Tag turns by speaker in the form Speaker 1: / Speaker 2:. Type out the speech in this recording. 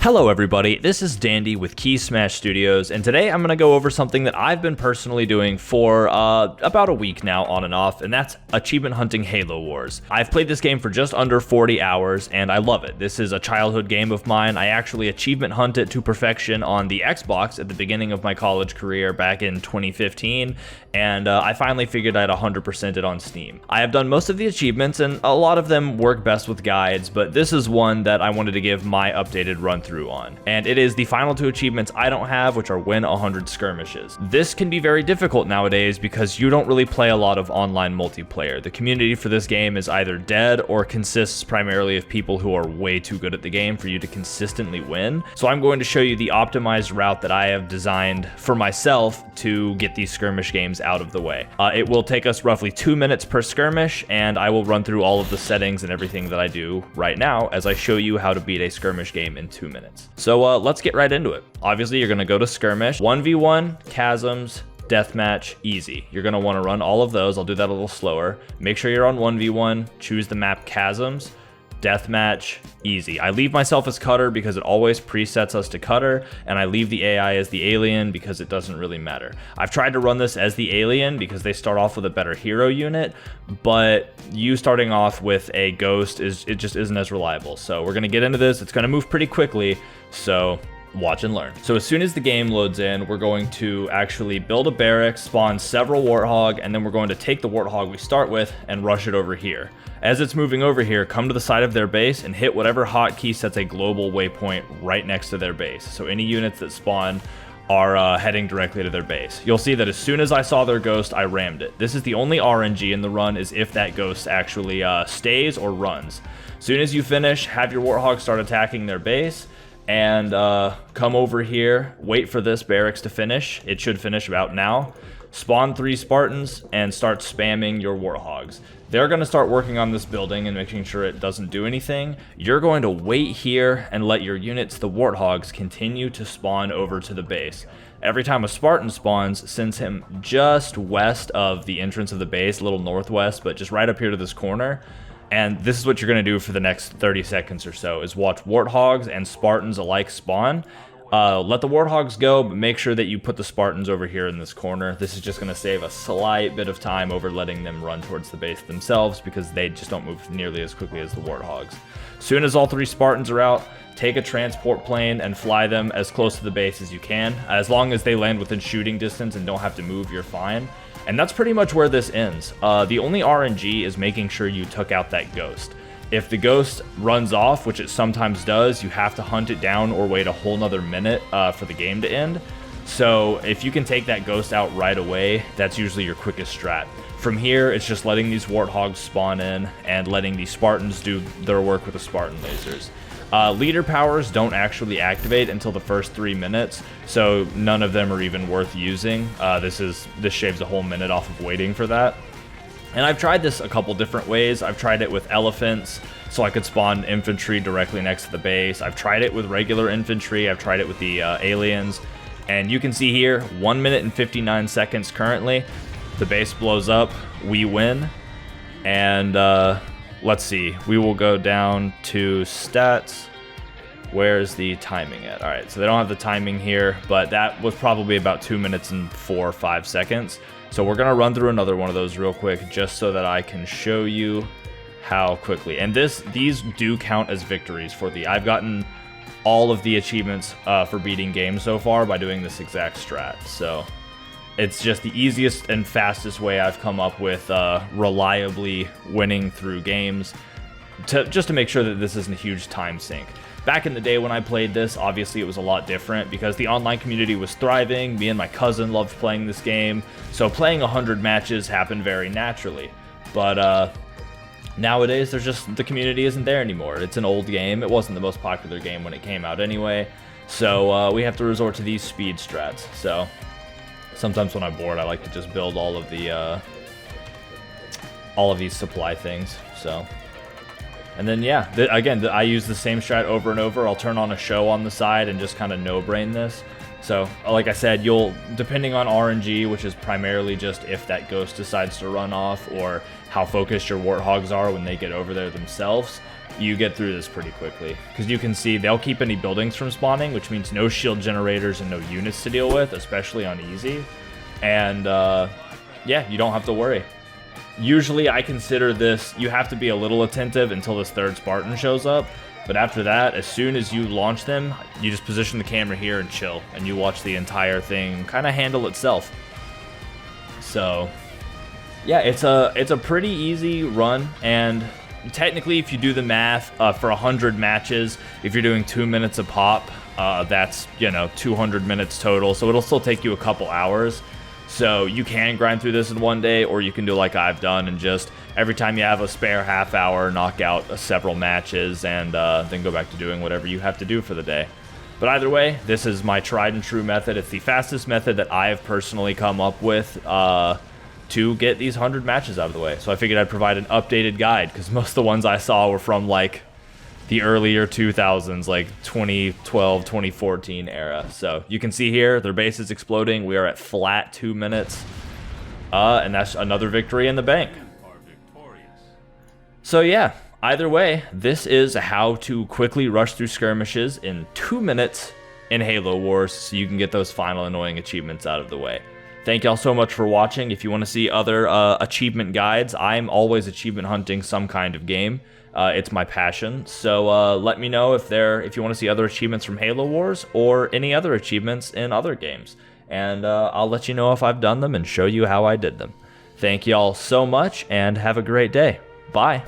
Speaker 1: Hello everybody, this is Dandy with KeySmash Studios, and today I'm going to go over something that I've been personally doing for about a week now on and off, and that's achievement hunting Halo Wars. I've played this game for just under 40 hours, and I love it. This is a childhood game of mine. I actually achievement hunt it to perfection on the Xbox at the beginning of my college career back in 2015, and I finally figured I'd 100% it on Steam. I have done most of the achievements, and a lot of them work best with guides, but this is one that I wanted to give my updated run through on. And it is the final two achievements I don't have, which are win 100 skirmishes. This can be very difficult nowadays because you don't really play a lot of online multiplayer. The community for this game is either dead or consists primarily of people who are way too good at the game for you to consistently win. So I'm going to show you the optimized route that I have designed for myself to get these skirmish games out of the way. It will take us roughly 2 minutes per skirmish, and I will run through all of the settings and everything that I do right now as I show you how to beat a skirmish game in 2 minutes. So let's get right into it. Obviously, you're going to go to skirmish, 1v1, chasms, deathmatch, easy. You're going to want to run all of those. I'll do that a little slower. Make sure you're on 1v1, choose the map chasms, deathmatch, easy. I leave myself as cutter because it always presets us to cutter, and I leave the AI as the alien because it doesn't really matter. I've tried to run this as the alien because they start off with a better hero unit, but you starting off with a ghost it just isn't as reliable. So we're gonna get into this. It's gonna move pretty quickly, so watch and learn. So as soon as the game loads in, we're going to actually build a barracks, spawn several warthog, and then we're going to take the warthog we start with and rush it over here. As it's moving over here, come to the side of their base and hit whatever hotkey sets a global waypoint right next to their base. So any units that spawn are heading directly to their base. You'll see that as soon as I saw their ghost, I rammed it. This is the only RNG in the run, is if that ghost actually stays or runs. As soon as you finish, have your warthog start attacking their base, and come over here, wait for this barracks to finish. It should finish about now. Spawn 3 Spartans and start spamming your warthogs. They're going to start working on this building and making sure it doesn't do anything. You're going to wait here and let your units, the warthogs, continue to spawn over to the base. Every time a Spartan spawns, sends him just west of the entrance of the base, a little northwest, but just right up here to this corner. And this is what you're going to do for the next 30 seconds or so, is watch warthogs and Spartans alike spawn. Let the warthogs go, but make sure that you put the Spartans over here in this corner. This is just going to save a slight bit of time over letting them run towards the base themselves, because they just don't move nearly as quickly as the warthogs. Soon as all 3 Spartans are out, take a transport plane and fly them as close to the base as you can. As long as they land within shooting distance and don't have to move, you're fine. And that's pretty much where this ends. The only RNG is making sure you took out that ghost. If the ghost runs off, which it sometimes does, you have to hunt it down or wait a whole nother minute for the game to end. So if you can take that ghost out right away, that's usually your quickest strat. From here, it's just letting these warthogs spawn in and letting the Spartans do their work with the Spartan lasers. Leader powers don't actually activate until the first 3 minutes, so none of them are even worth using. This shaves a whole minute off of waiting for that. And I've tried this a couple different ways. I've tried it with elephants, so I could spawn infantry directly next to the base. I've tried it with regular infantry. I've tried it with the aliens. And you can see here, 1 minute and 59 seconds currently. The base blows up, we win. And let's see, we will go down to stats. Where's the timing at? All right, so they don't have the timing here, but that was probably about 2 minutes and 4 or 5 seconds. So we're going to run through another one of those real quick just so that I can show you how quickly. And these do count as victories for I've gotten all of the achievements for beating games so far by doing this exact strat. So it's just the easiest and fastest way I've come up with reliably winning through games, just to make sure that this isn't a huge time sink. Back in the day when I played this, obviously it was a lot different because the online community was thriving. Me and my cousin loved playing this game, so playing 100 matches happened very naturally. But nowadays, the community isn't there anymore. It's an old game. It wasn't the most popular game when it came out anyway, so we have to resort to these speed strats. So sometimes when I'm bored, I like to just build all of these supply things. So. And then, yeah, again, I use the same strat over and over. I'll turn on a show on the side and just kind of no-brain this. So, like I said, depending on RNG, which is primarily just if that ghost decides to run off or how focused your warthogs are when they get over there themselves, you get through this pretty quickly. Because you can see they'll keep any buildings from spawning, which means no shield generators and no units to deal with, especially on easy. And yeah, you don't have to worry. Usually I consider this, you have to be a little attentive until this third Spartan shows up. But after that, as soon as you launch them, you just position the camera here and chill. And you watch the entire thing kind of handle itself. So, yeah, it's a pretty easy run. And technically, if you do the math, for 100 matches, if you're doing 2 minutes a pop, that's, you know, 200 minutes total. So it'll still take you a couple hours. So you can grind through this in one day, or you can do like I've done and just every time you have a spare half hour, knock out several matches and then go back to doing whatever you have to do for the day. But either way, this is my tried and true method. It's the fastest method that I have personally come up with to get these 100 matches out of the way. So I figured I'd provide an updated guide because most of the ones I saw were from like the earlier 2000s, like 2012, 2014 era. So you can see here, their base is exploding. We are at flat 2 minutes. And that's another victory in the bank. So yeah, either way, this is how to quickly rush through skirmishes in 2 minutes in Halo Wars so you can get those final annoying achievements out of the way. Thank y'all so much for watching. If you want to see other achievement guides, I'm always achievement hunting some kind of game. It's my passion. So let me know if you want to see other achievements from Halo Wars or any other achievements in other games. And I'll let you know if I've done them and show you how I did them. Thank y'all so much and have a great day. Bye.